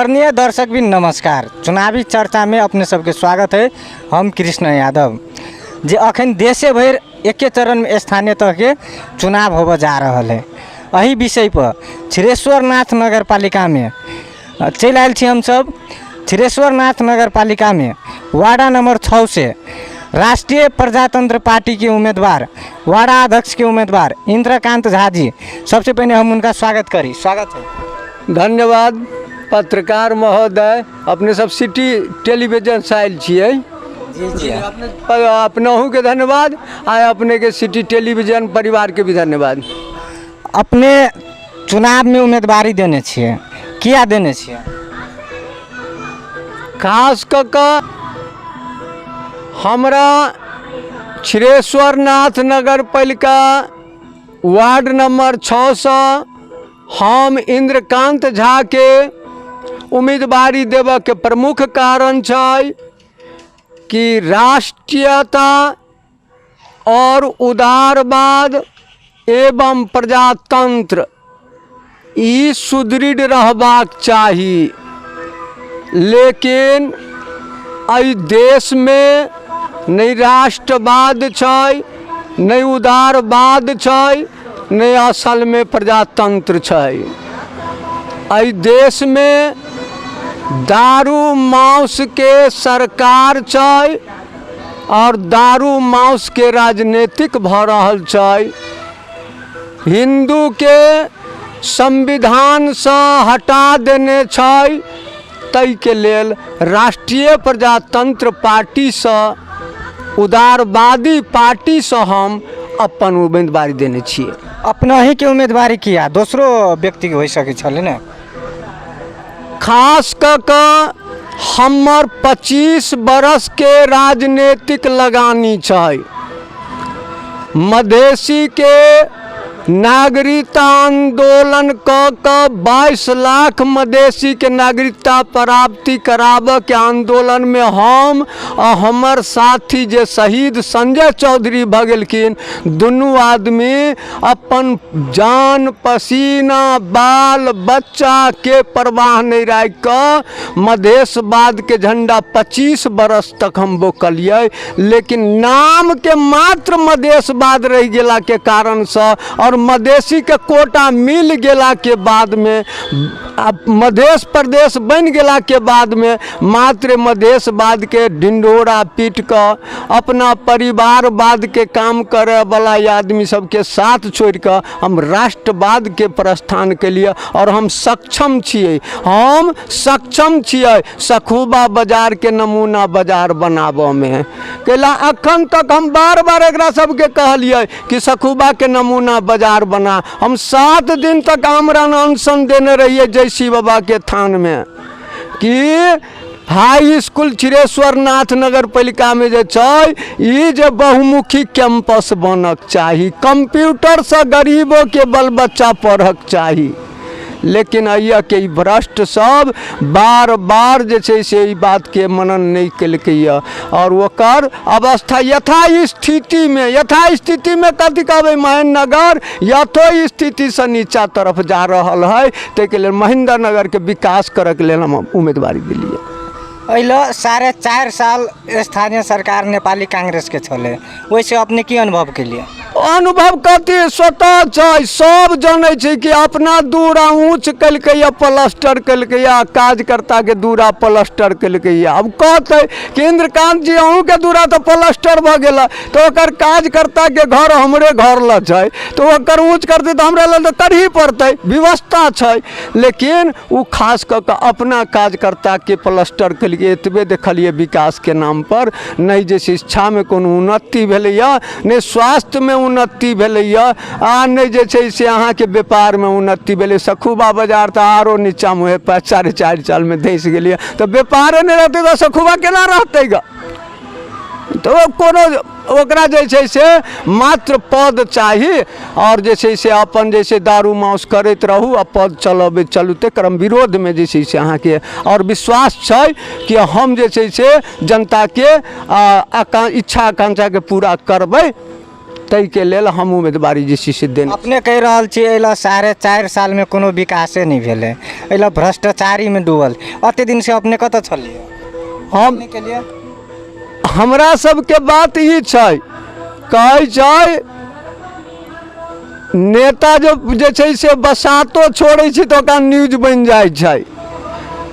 आदरणीय दर्शक भी नमस्कार। चुनावी चर्चा में अपने सबके स्वागत है। हम कृष्ण यादव जे अखन देशे भर एके चरण में स्थानीय तह के चुनाव होब जा रहा है। यही विषय पर छिरेश्वरनाथ नगर पालिका में चल आयल छी। हम सब छिरेश्वरनाथ नगर पालिका में वार्ड नंबर 6 से राष्ट्रीय प्रजातंत्र पार्टी के उम्मीदवार वार्ड अध्यक्ष के उम्मीदवार इंद्रकांत झा जी, सबसे पहले हम उनका स्वागत करी। स्वागत है। धन्यवाद पत्रकार महोदय। अपने सब सिटी टेलीविजन से आयल छियै। जी अपनहु के धन्यवाद आ अपने के सिटी टेलीविजन परिवार के भी धन्यवाद। अपने चुनाव में उम्मीदवारी देने छियै, किया देने छियै? खास क के हमरा छिरेश्वरनाथ नगर पालिका वार्ड नंबर 6 से हम इंद्रकांत झा के उम्मीदवारी देव के प्रमुख कारण छै कि राष्ट्रीयता और उदारवाद एवं प्रजातंत्र ई सुदृढ़ रहबाक चाही। लेकिन एहि देश में नहीं राष्ट्रवाद छै, नहीं उदारवाद छै, नहीं असल में प्रजातंत्र छै। एहि देश में दारू मांस के सरकार छै और दारू मांस के राजनीतिक भ रहल छै। हिंदू के संविधान से हटा देने छै, तै के लेल राष्ट्रीय प्रजातंत्र पार्टी से उदारवादी पार्टी से हम अपन उम्मीदवारी देने छियै। अपना ही के उम्मीदवारी किया, दूसरो व्यक्ति के हो सके छले ने? खास क के हमर 25 बरस के राजनीतिक लगानी छै। मधेसी के नागरिकता आंदोलन क 22 लाख मधेसी के नागरिकता प्राप्ति कराबे के आंदोलन में हम और हमर साथी जे शहीद संजय चौधरी भ गेलखिन, दुनू आदमी अपन जान पसीना बाल बच्चा के परवाह नहीं राख के मधेशवाद के झंडा 25 बरस तक हम बोकलिए। लेकिन नाम के मात्र मधेशवाद रह गेला के कारण से और मधेसी के कोटा मिल गेला के बाद में मधेश प्रदेश बन गेला के बाद में मात्र मधेशवाद के ढिंढोरा पीट कर अपना परिवारवाद के काम करे वाला आदमी सबके साथ छोड़ कर हम राष्ट्रवाद के प्रस्थान के लिए और हम सक्षम छियै। हम सक्षम छियै सखुबा बाजार के नमूना बाजार बनाबो में। कैला अखन तक हम बार बार एकरा सबके कहलिए कि सखुबा के नमूना बाजार बना। हम 7 दिन तक आमरण अनशन देने रहिए जयसी बाबा के थान में कि हाई स्कूल छिरेश्वरनाथ नगर पालिका में जे छै ई जे बहुमुखी कैंपस बनक चाही, कंप्यूटर से गरीबों के बल बच्चा पढ़क चाही। लेकिन अइया के भ्रष्ट सब बार बार जे छै से ई बात के मनन नहीं केलकैया और ओकर अवस्था यथास्थिति में कथी कहबै महेंद्रनगर यथो स्थिति से नीचा तरफ जा रहल है। ताहि लेल महेंद्रनगर के विकास करे के लेल हम उम्मीदवारी दिलिए। अइलो 4.5 साल स्थानीय सरकार नेपाली कांग्रेस के छले, वैसे अपने की अनुभव के लिए? अनुभव कथी स्वतः छै, सब जानै छै कि अपना दूरा ऊँच कलकैया प्लास्टर कलकैया, कार्यकर्ता के दूरा प्लास्टर कलकैया। अब कहते कि इंद्रकांत जी अहूँ के दूरा तो प्लास्टर भ गेला, तो ओकर कार्यकर्ता के घर हमरे घर ल छै, तो ओकर ऊँच करते तो हमरा ल करही पड़ते, व्यवस्था छै। लेकिन उ खास क के अपना कार्यकर्ता के प्लास्टर कलिए। एतबे देखलिए विकास के नाम पर, नहीं जे शिक्षा में कोनो उन्नति भेलैया, नहीं स्वास्थ्य में उन्नति भेलैया, आ नहीं जे छै से अहाँ के व्यापार में उन्नति भेलै। सखुबा बाजार तो आरो नीचा में 4.5 साल में धस गेलिए, तो व्यापारे नहीं रहते तो सखुबा केना रहते ग? तो कोनो ओकरा जे छै से मात्र पद चाही और जे छै से अपन जैसे दारू मांस करैत रहू आ पद चलबैत चलू, तेकर विरोध में जे छै से अहाँ के और विश्वास छै कि हम जे छै से जनता के इच्छा आकांक्षा के पूरा करबै तई के लेल हम उम्मीदवारी जे छै से देने अपने कहि रहल छी एला 4.5 साल में कोनो विकासे नहीं भेले, एला भ्रष्टाचारी में डूबल। अते दिन से अपने कतऽ छलिए? हम के लिए हमरा सबके बात ई छै, कहै छै नेता जे छै से बसातो छोड़ै छै तऽ ओकरा न्यूज बनि जाइ छै।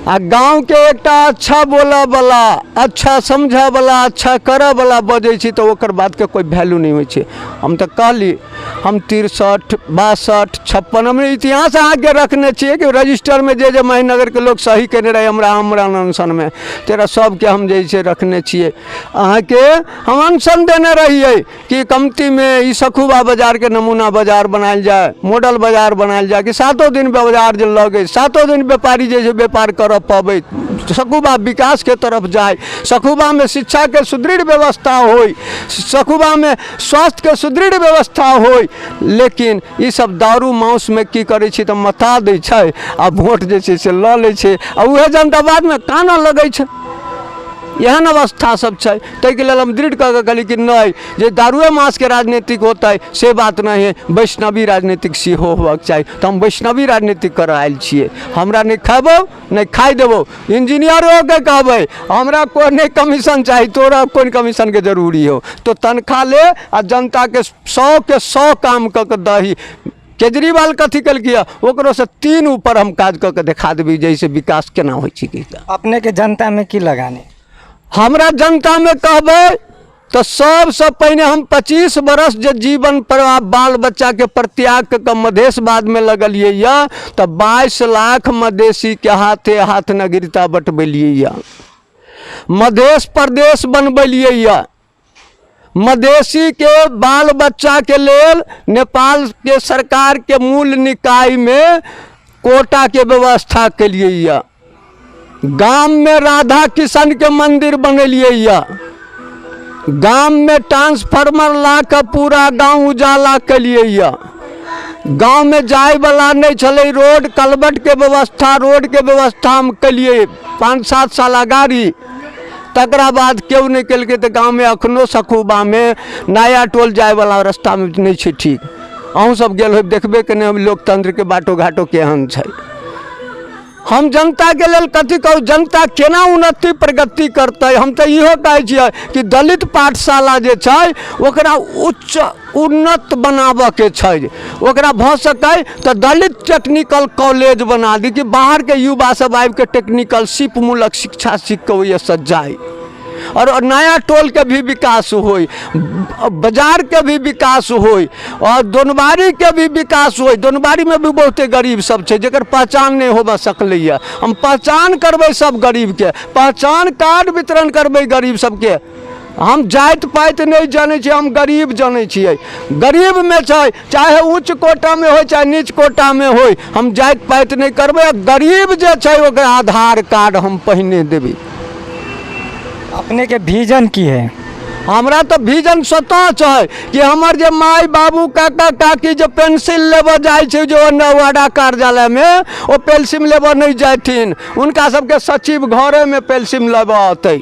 आ गाँव के एकटा अच्छा बोलऽ वाला, अच्छा समझऽ वाला, अच्छा करऽ वाला बजै छै तऽ ओकर बात के कोई वैल्यू नहीं होइ छै। हम तऽ कहली हम 63, 62, 56 हमने इतिहास आगे रखने छिए कि रजिस्टर में जे महीनगर के लोग सही केने रहे हमरा अनशन में तेरा सबके हम जे छै रखने छिए। अहाँ के हम अनशन देने रहिए कि कमती में ई सखुबा बाजार के नमूना बाजार बनायल जाए, मॉडल बाजार बनायल जाए कि 7 दिन बाजार जे लगे, 7 दिन व्यापारी जे छै व्यापार कर पावे, सखुबा विकास के तरफ जाए, सखुबा में शिक्षा के सुदृढ़ व्यवस्था होई, सखुबा में स्वास्थ्य के सुदृढ़ व्यवस्था होई। लेकिन ई सब दारू मांस में की करे छै तऽ मता दै छै आ वोट जे छै से लऽ लै छै आ उहे जनता बाद में काना लगै छै। एहन अवस्था सब छै। ताहि के लेल हम दृढ़ कह के कहली कि नहीं, जे दारुए मांस के राजनीतिक होता है से बात नहीं है, वैष्णवी राजनीतिक सेहो होबाक चाही। तो हम वैष्णवी राजनीतिक कर आयल छिए। हमरा नहीं खेबो नहीं खाई देबो, इंजीनियरों के कहबै हमरा कोई नहीं कमीशन चाहिए, तोरा कोई कमीशन के जरूरी हो तो तनख्वाह ले आ जनता के 100 के 100 काम क के दही। केजरीवाल कथी कल किया, ओकरो से 3 ऊपर हम काज क के दिखा देबी जैसे विकास केना होइ छै। अपने के जनता में की लगाने? हमरा जनता में कहबै तो सबसे पहले हम 25 बरस जे जीवन पर बाल बच्चा के प्रत्याग के मधेशवाद में लगलिए या तो 22 लाख मधेसी के हाथे हाथ नागरिकता बंटबेलिए या, मधेश प्रदेश बनबेलिए या, मधेसी के बाल बच्चा के लेल नेपाल के सरकार के मूल निकाय में कोटा के व्यवस्था के लिए या, गांव में राधा किशन के मंदिर बनेलिए या, गांव में ट्रांसफार्मर ला के पूरा गांव उजाला के लिए या, गांव में जाए वाला नहीं चले रोड कलबट के व्यवस्था, रोड के व्यवस्था हम के लिए 5-7 साल गाड़ी। तकरा बाद क्यों नहीं कल के तो गाँव में अखनो सखुबा में नया टोल जाए वाला रास्ता में नहीं छै ठीक। अहूँ सब गेल हो देखबे के नहीं लोकतंत्र के बाटो घाटो केहन छै। हम जनता के लेल कथी कहू, जनता केना उन्नति प्रगति करते। हम तो इहो कहै छियै कि दलित पाठशाला जे छै ओकरा उच्च उन्नत बनाबऽ के छै, ओकरा भऽ सकै तो दलित टेक्निकल कॉलेज बना दी कि बाहर के युवा सब आबि के टेक्निकल शिल्प मूलक शिक्षा सीख के ओहिसँ जाए, और नया टोल के भी विकास होई, बाजार के भी विकास होई, और दोनबारी के भी विकास होई। दोनबारी में भी बहुते गरीब सब छै जेकर पहचान नहीं होबऽ सकलैया। हम पहचान करबै सब गरीब के, पहचान कार्ड वितरण करबै गरीब सबके। हम जाति पाति नहीं जाने छियै, हम गरीब जाने छियै। गरीब में छै चाहे उच्च कोटा में हो चाहे नीच कोटा में हो, हम जाति पाति नहीं करबै। गरीब जे छै ओकरा आधार कार्ड हम पहिने देबै। अपने के विजन की है? हमरा तो विजन स्वतः छै कि हमर जे माई बाबू काका काकी जो पेंसिल लेबऽ जाइ छै जो नवादा कार्यालय में, वो पेंसिल लेबऽ नहीं जाथिन, उनका सबके सचिव घरे में पेंसिल लेबऽ अतै।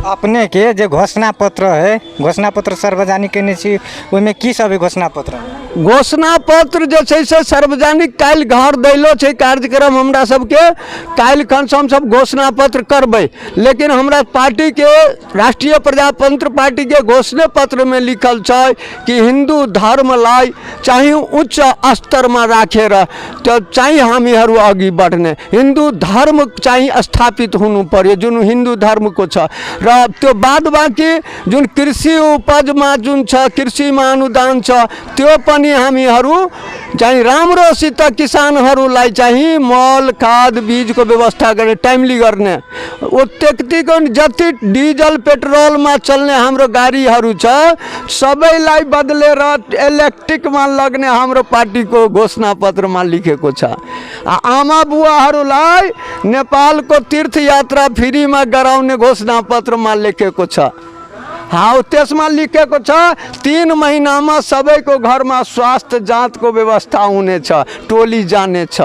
अपने के जे घोषणा पत्र है, घोषणा पत्र सार्वजनिक केने छी, ओहिमे की सब है घोषणा पत्र? घोषणा पत्र जे छै से सार्वजनिक काल्हि घर दैलो छै कार्यक्रम हमरा सबके, काल्हि खन हम सब घोषणा पत्र करबै। लेकिन हमरा पार्टी के राष्ट्रीय प्रजातंत्र पार्टी के घोषणा पत्र में लिखल छै कि हिंदू धर्म लाई चाहे उच्च स्तर में राखे रह तो चाहे हम हरू आगे बढ़ने, हिंदू धर्म चाहे स्थापित होनु पड़े जुन हिंदू धर्म को छ। तो बाद बाकी जुन कृषि उपज में जुन छ, कृषि में अनुदान छ, त्यो पनि हामीहरू चाहिँ राम्रोसित किसानहरूलाई चाहिँ मल खाद बीज को व्यवस्था गर्ने, टाइमली गर्ने। ओ त्यतिको जति डीजल पेट्रोल में चल्ने हाम्रो गाडीहरू छ सबैलाई बदलेर इलेक्ट्रिक में लग्ने हाम्रो पार्टी को घोषणा पत्र में लिखेको छ। आमा बुवाहरूलाई नेपाल को तीर्थ यात्रा फ्री में गराउने घोषणा पत्र में लेखेको छ। हाँ, त्यसमा लेखेको छ 3 महीना में सबैको घर में स्वास्थ्य जाँच को व्यवस्था हुने छ, टोली जाने छ।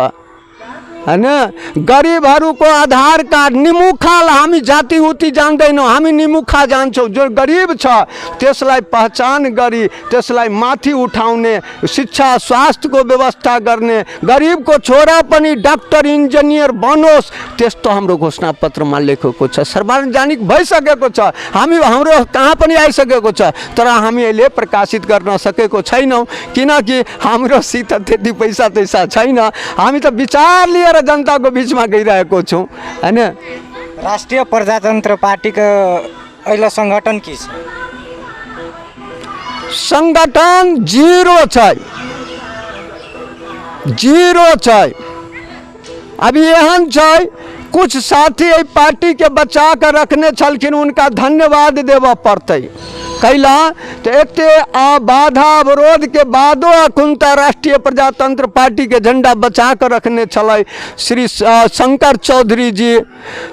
है ना। गरीबहरूको आधार कार्ड निमुखा हामी जाति उति जान्दैनौँ, हामी निमुखा जान्छौँ। जो गरिब छ त्यसलाई पहिचान गरी त्यसलाई माथि उठाउने, शिक्षा स्वास्थ्यको व्यवस्था गर्ने, गरिबको छोरा पनि डाक्टर इन्जिनियर बनोस्, त्यस्तो हाम्रो घोषणापत्रमा लेखेको छ। सार्वजनिक भइसकेको छ, हाम्रो कहाँ पनि आइसकेको छ, तर हामी अहिले प्रकाशित गर्न सकेको छैनौँ किनकि हाम्रोसित त्यति पैसा तैसा छैन। हामी त विचार लिएर जनताको बीचमा गइरहेको छौँ हैन। राष्ट्रिय प्रजातन्त्र पार्टीको अहिले सङ्गठन की छ? संगठन जीरो छै, जीरो छै। अभी एहन छै कुछ साथी एहि पार्टी के बचा कर रखने छलखिन, उनका धन्यवाद देव पड़तै। कैला तो एते बाधा अवरोध के बादो अखुनता राष्ट्रीय प्रजातंत्र पार्टी के झंडा बचा कर रखने छलै श्री शंकर चौधरी जी,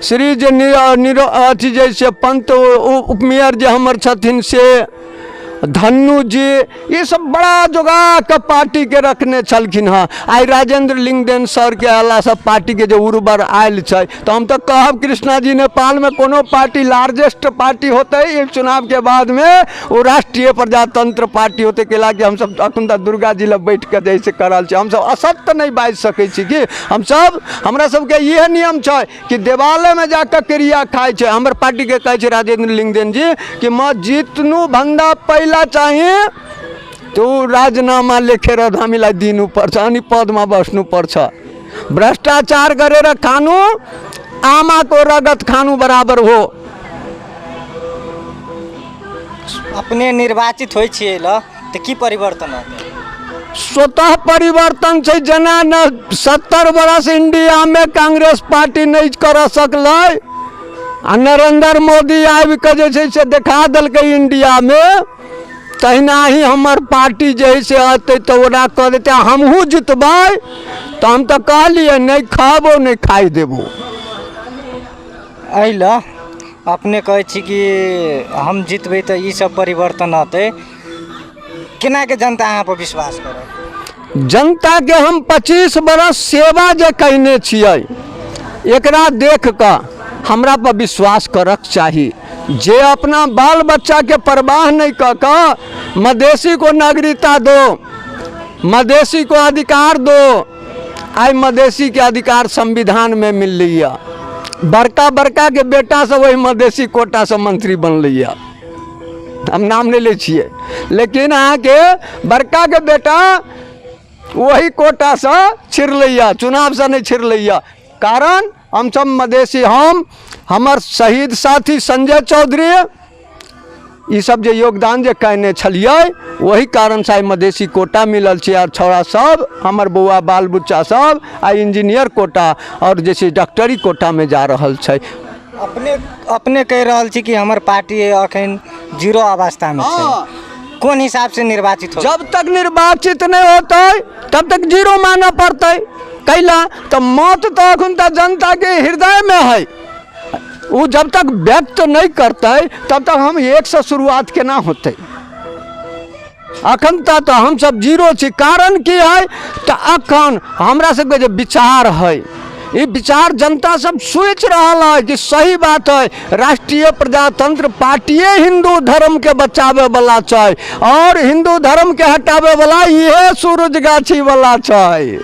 श्री जे अथी जैसे पंत उपमेयर जे हमर छथिन से धन्नू जी, ये सब बड़ा जोगा के पार्टी के रखने छलखिन। हाँ आई राजेंद्र लिंगदेन सर के अला सब पार्टी के जो उर्वर आयल छै, तो हम तो कहब कृष्णा जी नेपाल में कोनो पार्टी लार्जेस्ट पार्टी होते ये चुनाव के बाद में वो राष्ट्रीय प्रजातंत्र पार्टी होते केला कि हम सब अखन तक दुर्गा जी लग बैठ के जैसे करल छै, हम सब असत्य नहीं बाज सकै छी कि हम सब, हमरा सबके यह नियम छै कि देवालय में जाकर क्रिया खाए छै। हमर पार्टी के कहे छै राजेंद्र लिंगदेन जी कि म जितनु भन्दा चाहिए तो राजीनामा लेखेर हामीलाई दिनुपर्छ अनि पदमा बस्नुपर्छ। भ्रष्टाचार गरेर खानु आमाको रगत खानु बराबर हो। अपने निर्वाचित होइ छियै ल त की परिवर्तन होतै? स्वतः परिवर्तन छै। जना न 70 वर्ष इंडिया में कांग्रेस पार्टी नहीं कर सकलै आ नरेंद्र मोदी आबि के जे छै से देखा देलकै इंडिया में, तहिना ही हमार पार्टी जैसे आते तो ओरा कह देते हमहूँ जितबै, तो हम तो कहलिए नहीं खाबो नहीं खाई देबो। अइल अपने कहै छी कि हम जितबै तो ई सब परिवर्तन होतै, केना के जनता अहाँ पर विश्वास करे? जनता के हम 25 बरस सेवा जे कयने छियै एकरा देख के हमरा पर विश्वास करक चाही। जे अपना बाल बच्चा के परवाह नहीं कर मधेसी को नागरिकता दो, मधेसी को अधिकार दो। आई मधेसी के अधिकार संविधान में मिल लिया, बड़का बड़का के बेटा सब वही मधेसी कोटा से मंत्री बन लिया, हम नाम नहीं ले छिए, लेकिन अहाँ के बड़का के बेटा वही कोटा से छिर लिया, चुनाव से नहीं छिर लिया। कारण हम सब मधेसी, हम हमार शहीद साथी संजय चौधरी ये सब जे योगदान जे कहने छलिए वही कारण से मधेसी कोटा मिलल छै। और छौड़ा सब हमार बउआ बाल बच्चा सब आ इंजीनियर कोटा और जैसे डॉक्टरी कोटा में जा रहल छै। अपने कह रहल छी कि हमार पार्टी अखन जीरो अवस्था में छै, कौन हिसाब से निर्वाचित हो? जब तक निर्वाचित नहीं होते तब तक जीरो मानना पड़ते। कैला तो मत तो अखन तक जनता के हृदय में है, वो जब तक व्यक्त नहीं करते तब तक हम एक से शुरुआत केना होते। अखन तक तो हम सब जीरो छी। कारण की है तो अखन हमरा सबके जो विचार है ये विचार जनता सब सोच रहा है कि सही बात है, राष्ट्रीय प्रजातंत्र पार्टिए हिंदू धर्म के बचावे वाला छै और हिंदू धर्म के हटावे वाला ये सूरजगाछी वाला छै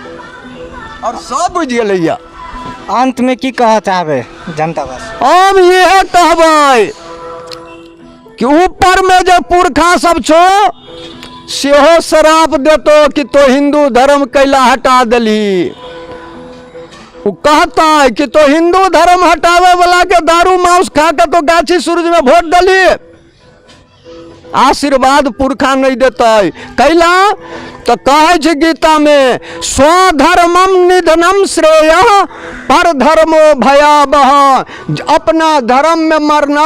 और सब बुझ गया। अंत में की कह चाहबे जनता बस? हम ये कहबै कि ऊपर में जो पुरखा सब छो सेहो शराप देतो कि तो हिंदू धर्म कैला हटा दली। वो कहता है कि तो हिंदू धर्म हटावे वाला के दारू मांस खा के तो गाछी सूरज में वोट दली, आशीर्वाद पुरखा नहीं देता है। कैला तो कहे छै गीता में स्वधर्मम निधनम श्रेय पर धर्मो भयावह। अपना धर्म में मरना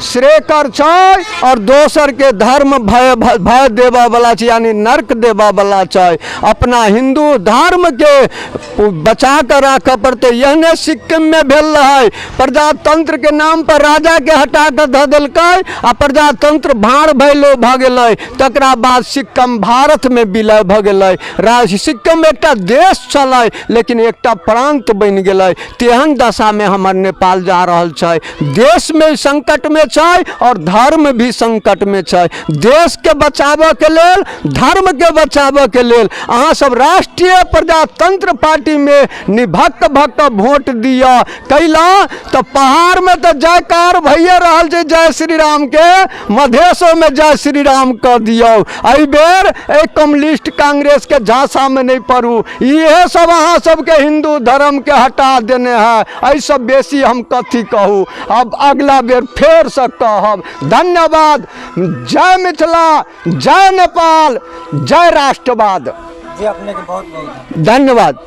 श्रेयकर छै और दोसर के धर्म भय देवा वाला छै, यानी नरक देवा वाला छै। अपना हिंदू धर्म के बचा कर रखे पड़ते। यहने सिक्किम में भेल रहे, प्रजातंत्र के नाम पर राजा के हटा कर ध देलकै आ प्रजातंत्र भाड़ भैलो भ गेलै, तकरा बाद सिक्किम भारत में विलय विलय भ गेलै। सिक्किम एकटा देश छलै लेकिन एकटा प्रांत बनि गेलै। तेहन दशा में हमर नेपाल जा रहल छै। देश में संकट में छै और धर्म भी संकट में छै। देश के बचाबऽ के लेल, धर्म के बचाबऽ के लेल अहाँ सब राष्ट्रीय प्रजातंत्र पार्टी में निभक्त भक्त वोट दिया कैला तो पहाड़ में तो जयकार भैया रहल छै जय श्री राम के, मधेशो में जय श्री राम कह दियो। एहि बेर एक कम्युनिस्ट कांग्रेस के झांसा में नहीं पड़ू। ये सब अहाँ सबके हिंदू धर्म के हटा देने है। एहि सब बेसी हम कथी कहू, अब अगला बेर फेर से कहब। धन्यवाद। जय मिथिला, जय नेपाल, जय राष्ट्रवाद। जी अपने के बहुत बहुत धन्यवाद।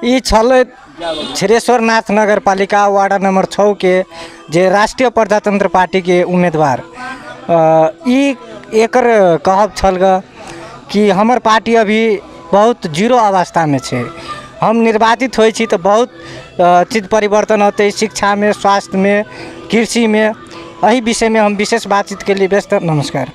ई छल क्षीरेश्वरनाथ नगर पालिका वार्ड नंबर 6 के जे राष्ट्रीय प्रजातंत्र पार्टी के उम्मीदवार ई एकर कहब छल कि हमर पार्टी अभी बहुत जीरो अवस्था में छै। हम निर्वाचित होइ छी तो बहुत चीज परिवर्तन होते, शिक्षा में, स्वास्थ्य में, कृषि में। यही विषय में हम विशेष बातचीत के लिए व्यस्त। नमस्कार।